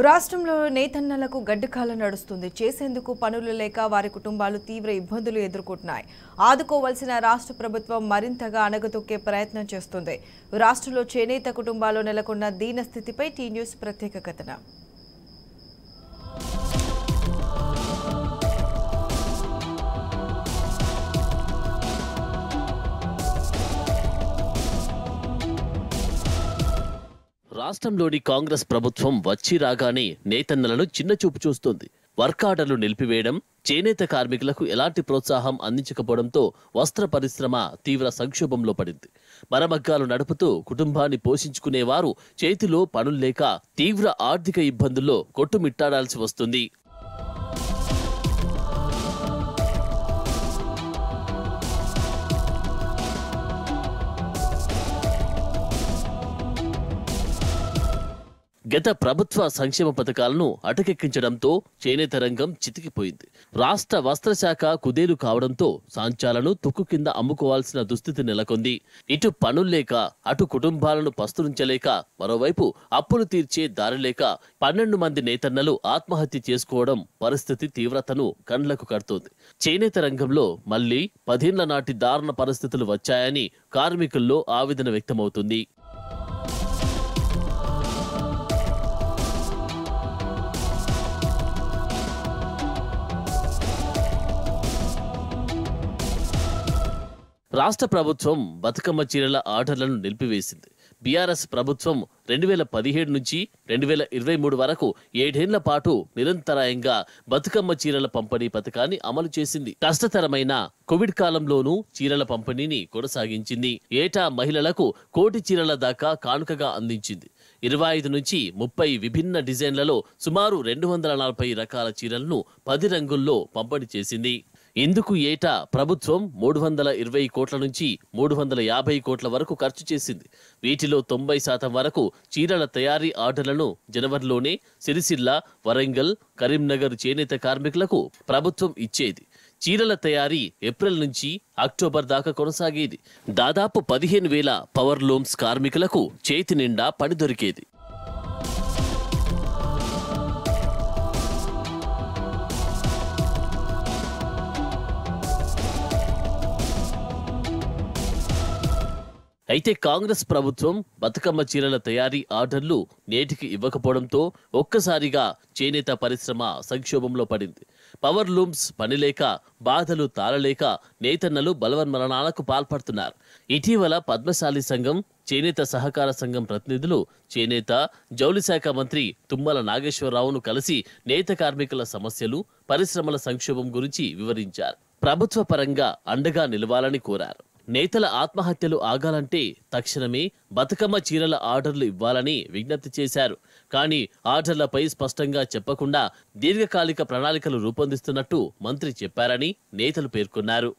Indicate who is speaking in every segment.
Speaker 1: రాష్ట్రంలో నేతన్నలకు గడ్డకాలం నడుస్తుంది. చేసేందుకు పనులు లేక వారి కుటుంబాలు తీవ్ర ఇబ్బందులు ఎదుర్కొంటున్నాయి. ఆదుకోవాల్సిన రాష్ట్ర ప్రభుత్వం మరింతగా అణగదొక్కే ప్రయత్నం చేస్తుంది. రాష్ట్రంలో చేనేత కుటుంబాల్లో నెలకొన్న దీనస్థితిపై టీ న్యూస్ ప్రత్యేక కథనం.
Speaker 2: రాష్ట్రంలోని కాంగ్రెస్ ప్రభుత్వం వచ్చి రాగానే నేతన్నలను చిన్నచూపు చూస్తోంది. వర్క్ ఆర్డర్లు నిలిపివేయడం, చేనేత కార్మికులకు ఎలాంటి ప్రోత్సాహం అందించకపోవడంతో వస్త్ర పరిశ్రమ తీవ్ర సంక్షోభంలో పడింది. మరమగ్గాలు నడుపుతూ కుటుంబాన్ని పోషించుకునేవారు చేతిలో పనులు లేక తీవ్ర ఆర్థిక ఇబ్బందుల్లో కొట్టుమిట్టాడాల్సి వస్తుంది. గత ప్రభుత్వ సంక్షేమ పథకాలను అటకెక్కించడంతో చేనేత రంగం చితికిపోయింది. రాష్ట్ర వస్త్రశాఖ కుదేలు కావడంతో సాంచాలను తుక్కు కింద అమ్ముకోవాల్సిన దుస్థితి నెలకొంది. ఇటు పనుల్లేక, అటు కుటుంబాలను పస్తులుంచలేక, మరోవైపు అప్పులు తీర్చే దారి లేక 12 మంది నేతన్నలు ఆత్మహత్య చేసుకోవడం పరిస్థితి తీవ్రతను కండ్లకు కడుతోంది. చేనేత రంగంలో మళ్లీ 10 ఏళ్ల నాటి దారుణ పరిస్థితులు వచ్చాయని కార్మికుల్లో ఆవేదన వ్యక్తమవుతుంది. రాష్ట్ర ప్రభుత్వం బతుకమ్మ చీరల ఆర్డర్లను నిలిపివేసింది. బీఆర్ఎస్ ప్రభుత్వం 2017 నుంచి 2023 వరకు 7 ఏళ్ల పాటు నిరంతరాయంగా బతుకమ్మ చీరల పంపిణీ పథకాన్ని అమలు చేసింది. కష్టతరమైన కోవిడ్ కాలంలోనూ చీరల పంపిణీని కొనసాగించింది. ఏటా మహిళలకు 1 కోటి చీరల దాకా కానుకగా అందించింది. 25 నుంచి 30 విభిన్న డిజైన్లలో సుమారు 240 రకాల చీరలను 10 రంగుల్లో పంపిణీ చేసింది. ఇందుకు ఏటా ప్రభుత్వం 320 కోట్ల నుంచి 350 కోట్ల వరకు ఖర్చు చేసింది. వీటిలో 90% వరకు చీరల తయారీ ఆర్డర్లను జనవరిలోనే సిరిసిల్ల, వరంగల్, కరీంనగర్ చేనేత కార్మికులకు ప్రభుత్వం ఇచ్చేది. చీరల తయారీ ఏప్రిల్ నుంచి అక్టోబర్ దాకా కొనసాగేది. దాదాపు 15,000 పవర్ లూమ్స్ కార్మికులకు చేతి నిండా పని దొరికేది. అయితే కాంగ్రెస్ ప్రభుత్వం బతుకమ్మ చీరల తయారీ ఆర్డర్లు నేటికి ఇవ్వకపోవడంతో ఒక్కసారిగా చేనేత పరిశ్రమ సంక్షోభంలో పడింది. పవర్ లూమ్స్ పనిలేక, బాధలు తాళలేక నేతన్నలు బలవన్మరణాలకు పాల్పడుతున్నారు. ఇటీవల పద్మశాలి సంఘం, చేనేత సహకార సంఘం ప్రతినిధులు చేనేత, జౌళి శాఖ మంత్రి తుమ్మల నాగేశ్వరరావును కలిసి నేత కార్మికుల సమస్యలు, పరిశ్రమల సంక్షోభం గురించి వివరించారు. ప్రభుత్వ పరంగా అండగా నిలవాలని కోరారు. నేతల ఆత్మహత్యలు ఆగాలంటే తక్షణమే బతుకమ్మ చీరల ఆర్డర్లు ఇవ్వాలని విజ్ఞప్తి చేశారు. కానీ ఆర్డర్లపై స్పష్టంగా చెప్పకుండా దీర్ఘకాలిక ప్రణాళికలు రూపొందిస్తున్నట్టు మంత్రి చెప్పారని నేతలు పేర్కొన్నారు.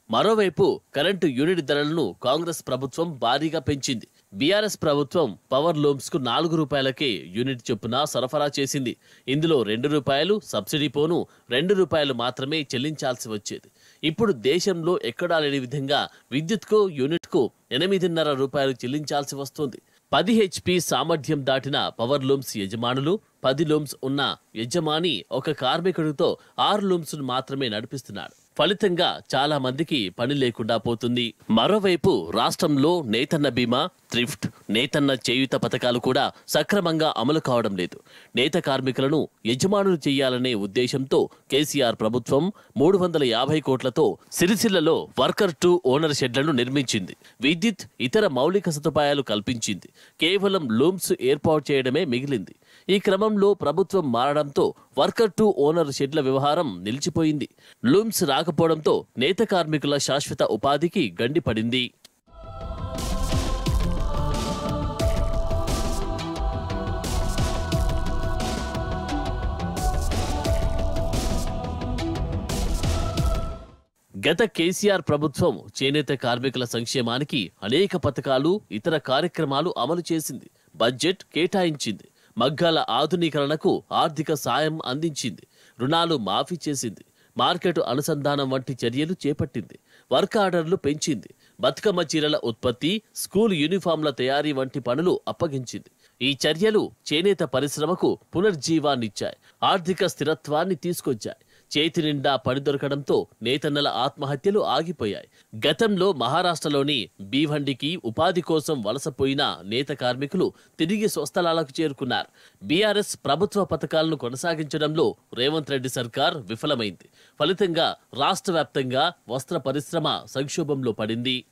Speaker 2: మరోవైపు కరెంటు యూనిట్ ధరలను కాంగ్రెస్ ప్రభుత్వం భారీగా పెంచింది. బీఆర్ఎస్ ప్రభుత్వం పవర్ లూమ్స్ కు 4 రూపాయలకే యూనిట్ చొప్పున సరఫరా చేసింది. ఇందులో 2 రూపాయలు సబ్సిడీ పోను, 2 రూపాయలు మాత్రమే చెల్లించాల్సి వచ్చేది. ఇప్పుడు దేశంలో ఎక్కడా లేని విధంగా విద్యుత్కు యూనిట్కు 8.5 రూపాయలు చెల్లించాల్సి వస్తుంది. 10 HP సామర్థ్యం దాటిన పవర్ లూమ్స్ యజమానులు, 10 లూమ్స్ ఉన్న యజమాని ఒక కార్మికుడితో 6 లూమ్స్ మాత్రమే నడిపిస్తున్నాడు. ఫలితంగా చాలా మందికి పని లేకుండా పోతుంది. మరోవైపు రాష్ట్రంలో నేతన్న బీమా, థ్రిఫ్ట్, నేతన్న చేయూత పథకాలు కూడా సక్రమంగా అమలు కావడం లేదు. నేత కార్మికులను యజమానులు చేయాలనే ఉద్దేశంతో కేసీఆర్ ప్రభుత్వం 350 కోట్లతో సిరిసిల్లలో వర్కర్ టు ఓనర్ షెడ్లను నిర్మించింది. విద్యుత్, ఇతర మౌలిక సదుపాయాలు కల్పించింది. కేవలం లూమ్స్ ఏర్పాటు చేయడమే మిగిలింది. ఈ క్రమంలో ప్రభుత్వం మారడంతో వర్కర్ టు ఓనర్ షెడ్ల వ్యవహారం నిలిచిపోయింది. లూమ్స్ రాకపోవడంతో నేత కార్మికుల శాశ్వత ఉపాధికి గండి పడింది. గత కేసీఆర్ ప్రభుత్వం చేనేత కార్మికుల సంక్షేమానికి అనేక పథకాలు, ఇతర కార్యక్రమాలు అమలు చేసింది. బడ్జెట్ కేటాయించింది. మగ్గాల ఆధునీకరణకు ఆర్థిక సాయం అందించింది. రుణాలు మాఫీ చేసింది. మార్కెట్ అనుసంధానం వంటి చర్యలు చేపట్టింది. వర్క్ ఆర్డర్లు పెంచింది. బతుకమ్మ చీరల ఉత్పత్తి, స్కూల్ యూనిఫామ్ల తయారీ వంటి పనులు అప్పగించింది. ఈ చర్యలు చేనేత పరిశ్రమకు పునర్జీవాన్నిచ్చాయి. ఆర్థిక స్థిరత్వాన్ని తీసుకొచ్చాయి. చేతి నిండా పని దొరకడంతో నేతన్నల ఆత్మహత్యలు ఆగిపోయాయి. గతంలో మహారాష్ట్రలోని భీవండికి ఉపాధి కోసం వలసపోయిన నేత కార్మికులు తిరిగి స్వస్థలాలకు చేరుకున్నారు. బీఆర్ఎస్ ప్రభుత్వ పథకాలను కొనసాగించడంలో రేవంత్ రెడ్డి సర్కార్ విఫలమైంది. ఫలితంగా రాష్ట్ర వ్యాప్తంగా వస్త్ర పరిశ్రమ సంక్షోభంలో పడింది.